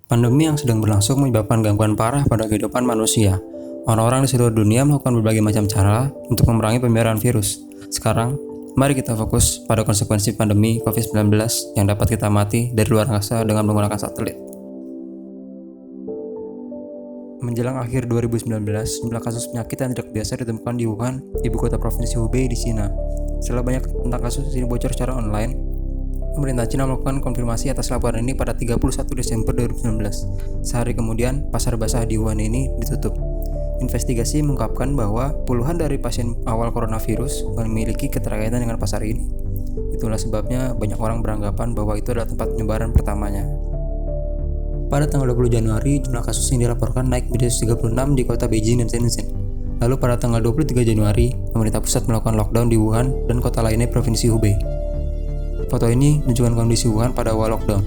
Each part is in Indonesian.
Pandemi yang sedang berlangsung menyebabkan gangguan parah pada kehidupan manusia. Orang-orang di seluruh dunia melakukan berbagai macam cara untuk memerangi penyebaran virus. Sekarang, mari kita fokus pada konsekuensi pandemi COVID-19 yang dapat kita amati dari luar angkasa dengan menggunakan satelit. Menjelang akhir 2019, jumlah kasus penyakit yang tidak biasa ditemukan di Wuhan, ibu kota provinsi Hubei di Cina. Setelah banyak tentang kasus ini bocor secara online, pemerintah Cina melakukan konfirmasi atas laporan ini pada 31 Desember 2019. Sehari kemudian, pasar basah di Wuhan ini ditutup. Investigasi mengungkapkan bahwa puluhan dari pasien awal coronavirus memiliki keterkaitan dengan pasar ini. Itulah sebabnya banyak orang beranggapan bahwa itu adalah tempat penyebaran pertamanya. Pada tanggal 20 Januari, jumlah kasus yang dilaporkan naik menjadi 36 di kota Beijing dan Shenzhen. Lalu pada tanggal 23 Januari, pemerintah pusat melakukan lockdown di Wuhan dan kota lainnya provinsi Hubei. Foto ini menunjukkan kondisi Wuhan pada awal lockdown.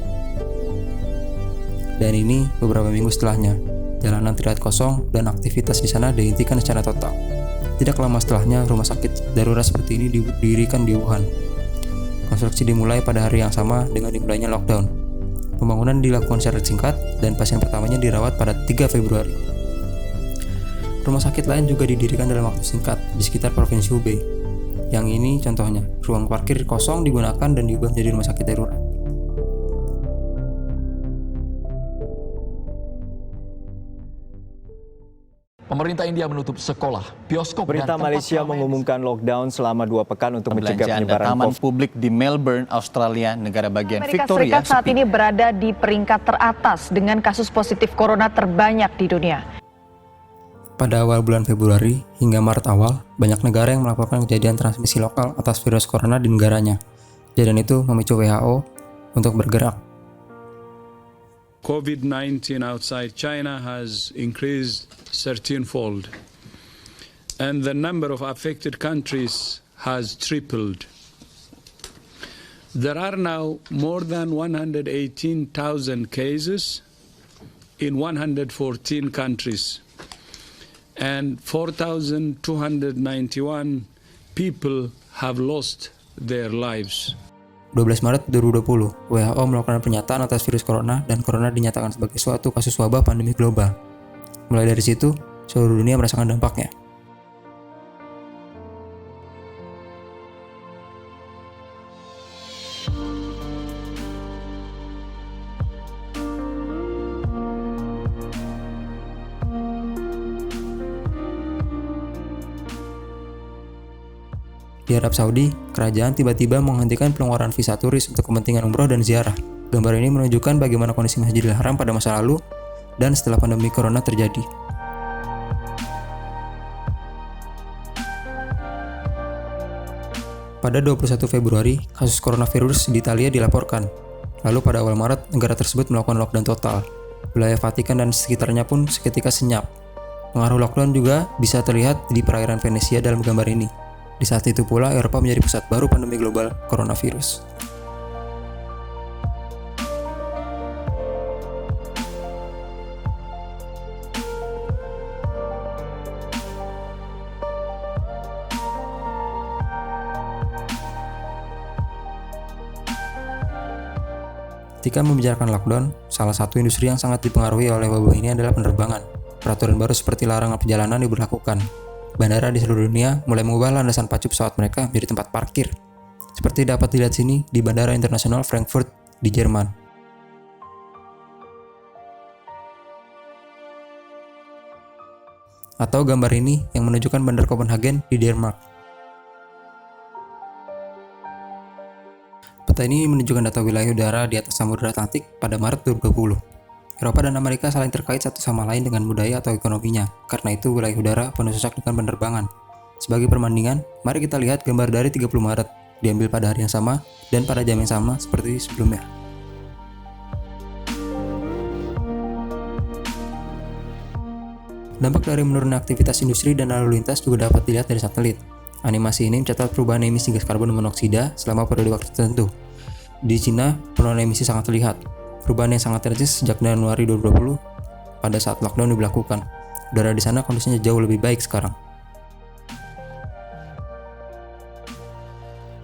Dan ini beberapa minggu setelahnya, jalanan terlihat kosong dan aktivitas di sana dihentikan secara total. Tidak lama setelahnya, rumah sakit darurat seperti ini didirikan di Wuhan. Konstruksi dimulai pada hari yang sama dengan dimulainya lockdown. Pembangunan dilakukan secara singkat dan pasien pertamanya dirawat pada 3 Februari. Rumah sakit lain juga didirikan dalam waktu singkat di sekitar provinsi Hubei. Yang ini contohnya, ruang parkir kosong digunakan dan diubah menjadi rumah sakit darurat. Pemerintah India menutup sekolah, bioskop, Pemerintah Malaysia mengumumkan lockdown selama 2 pekan untuk mencegah penyebaran taman COVID. publik di Melbourne, Australia, negara bagian Amerika Victoria. Serikat saat ini berada di peringkat teratas dengan kasus positif corona terbanyak di dunia. Pada awal bulan Februari hingga Maret awal, banyak negara yang melaporkan kejadian transmisi lokal atas virus corona di negaranya. Kejadian itu memicu WHO untuk bergerak. COVID-19 outside China has increased 13-fold, and the number of affected countries has tripled. There are now more than 118,000 cases in 114 countries, and 4,291 people have lost their lives. 12 Maret 2020, WHO melakukan pernyataan atas virus corona dan corona dinyatakan sebagai suatu kasus wabah pandemi global. Mulai dari situ, seluruh dunia merasakan dampaknya. Di Arab Saudi, kerajaan tiba-tiba menghentikan pelonggaran visa turis untuk kepentingan umroh dan ziarah. Gambar ini menunjukkan bagaimana kondisi Masjidil Haram pada masa lalu dan setelah pandemi corona terjadi. Pada 21 Februari, kasus coronavirus di Italia dilaporkan. Lalu pada awal Maret, negara tersebut melakukan lockdown total. Wilayah Vatikan dan sekitarnya pun seketika senyap. Pengaruh lockdown juga bisa terlihat di perairan Venesia dalam gambar ini. Di saat itu pula, Eropa menjadi pusat baru pandemi global coronavirus. Ketika membicarakan lockdown, salah satu industri yang sangat dipengaruhi oleh wabah ini adalah penerbangan. Peraturan baru seperti larangan perjalanan diberlakukan. Bandara di seluruh dunia mulai mengubah landasan pacu pesawat mereka menjadi tempat parkir. Seperti dapat dilihat sini di Bandara Internasional Frankfurt di Jerman. Atau gambar ini yang menunjukkan Bandar Copenhagen di Denmark. Peta ini menunjukkan data wilayah udara di atas Samudra Atlantik pada Maret 2020. Eropa dan Amerika saling terkait satu sama lain dengan budaya atau ekonominya. Karena itu, wilayah udara penuh sesak dengan penerbangan. Sebagai perbandingan, mari kita lihat gambar dari 30 Maret, diambil pada hari yang sama dan pada jam yang sama seperti sebelumnya. Dampak dari menurunnya aktivitas industri dan lalu lintas juga dapat dilihat dari satelit. Animasi ini mencatat perubahan emisi gas karbon monoksida selama periode waktu tertentu. Di Cina, penurunan emisi sangat terlihat. Perubahan yang sangat drastis sejak Januari 2020 pada saat lockdown diberlakukan. Udara di sana kondisinya jauh lebih baik sekarang.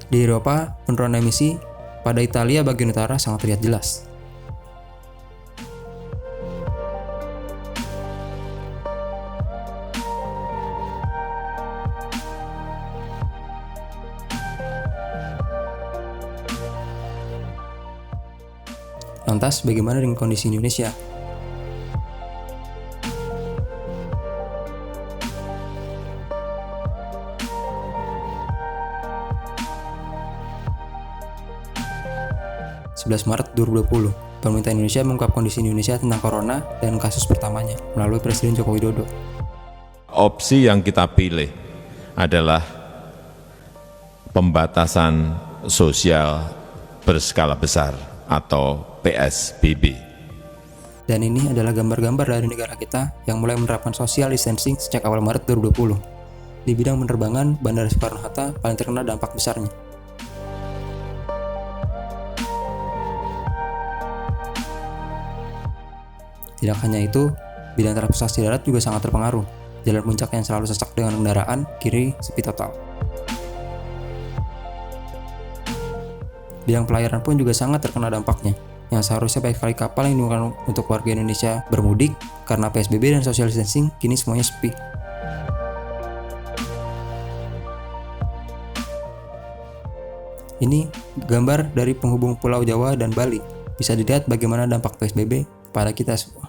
Di Eropa, penurunan emisi pada Italia bagian utara sangat terlihat jelas. Lantas, bagaimana dengan kondisi Indonesia? Maret 2020, pemerintah Indonesia mengungkap kondisi Indonesia tentang corona dan kasus pertamanya melalui Presiden Joko Widodo. Opsi yang kita pilih adalah pembatasan sosial berskala besar atau PSBB. Dan ini adalah gambar-gambar dari negara kita yang mulai menerapkan social distancing sejak awal Maret 2020. Di bidang penerbangan, Bandara Soekarno-Hatta paling terkena dampak besarnya. Tidak hanya itu, bidang transportasi darat juga sangat terpengaruh. Jalan puncak yang selalu sesak dengan kendaraan, kiri sepi total. Bidang pelayaran pun juga sangat terkena dampaknya, yang seharusnya baik kali kapal yang digunakan untuk warga Indonesia bermudik, karena PSBB dan social distancing kini semuanya sepi. Ini gambar dari penghubung Pulau Jawa dan Bali. Bisa dilihat bagaimana dampak PSBB pada kita semua.